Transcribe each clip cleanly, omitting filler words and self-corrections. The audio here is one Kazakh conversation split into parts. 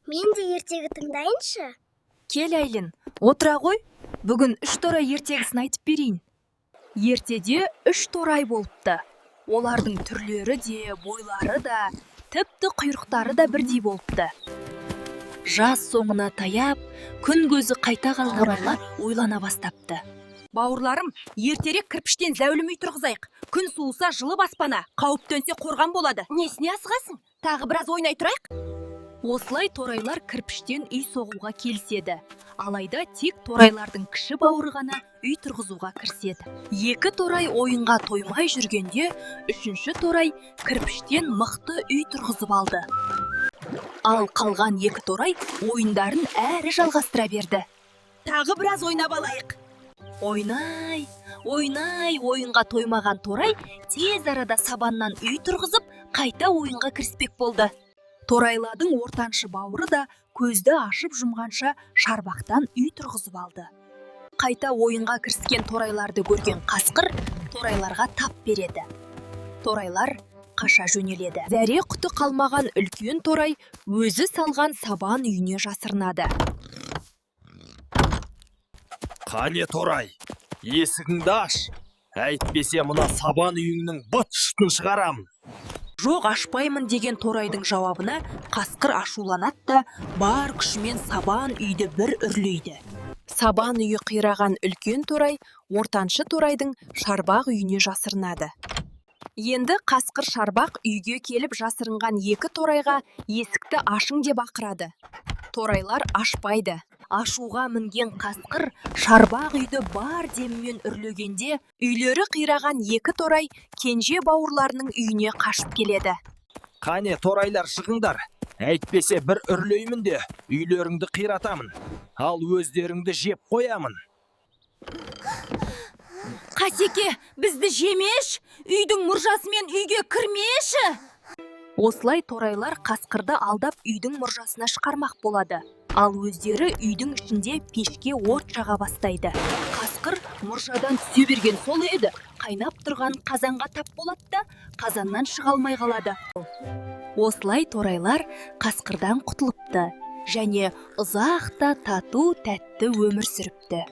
Мен де ертегі тыңдайыншы. Кел, Айлин, отыра ғой. Бүгін 3 торай ертегісін айтып берейін. Ертеде 3 торай болыпты. Олардың түрлері де, бойлары да, тіпті құйрықтары да бірдей болыпты. Жаз соңына таяп, күн көзі қайта қалғанға ойлана бастапты. Бауырларым, ертерек кірпіштен зәулім үй тұрғызайық. Күн суыса жылы баспана, қауіп төнсе қорған болады. Несіне асығасың? Тағы біраз ойнай тұрайық. Осылай торайлар кірпіштен үй соғуға келіседі. Алайда тек торайлардың кіші бауыры ғана үй тұрғызуға кіріседі. 2 торай ойынға тоймай жүргенде, 3-ші торай кірпіштен мықты үй тұрғызып алды. Ал қалған 2 торай ойындарын әрі жалғастыра берді. Тағы біраз ойнап алайық. Ойнай, ойынға тоймаған торай тез арада сабаннан үй тұрғызып, қайта ойынға кіріспек болды. Торайладың ортаншы бауыры да көзді ашып жұмғанша шарбақтан үй тұрғызып алды. Қайта ойынға кіріскен торайларды көрген қасқыр торайларға тап береді. Торайлар қаша жөнеледі. Зәре құты қалмаған үлкен торай өзі салған сабан үйіне жасырынады. Қане торай, есігіңді аш. Әйтпесе мына сабан үйіңнің быт-шытын шығарамын. Жоқ, ашпаймын деген торайдың жауабына қасқыр ашуланады да бар күшімен сабан үйді бір үрлейді. Сабан үйі қираған үлкен торай ортаншы торайдың шарбақ үйіне жасырынады. Енді қасқыр шарбақ үйге келіп жасырынған 2 торайға есікті ашың деп ақырады. Торайлар ашпайды. Ашуға мінген қасқыр шарбақ үйді бар демімен үрлегенде, үйлері қираған 2 торай кенже бауырларының үйіне қашып келеді. Қане торайлар шығыңдар, әйтпесе бір үрлеймін де үйлеріңді қиратамын, ал өздеріңді жеп қоямын. Қасеке, бізді жемеш, үйдің мұржасымен үйге кірмеші. Осылай торайлар қасқырды алдап үйдің мұржасына шығармақ болады. Ал өздері үйдің ішінде пешке от жаға бастайды. Қасқыр мұржадан түсе берген сол еді. Қайнап тұрған қазанға тап болады да, қазаннан шыға алмай қалады. Осылай торайлар қасқырдан құтылыпты және ұзақ та тату тәтті өмір сүріпті.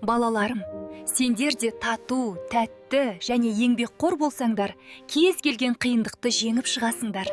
Балаларым, сендер де тату, тәтті және еңбекқор болсаңдар, кез келген қиындықты жеңіп шығасыңдар.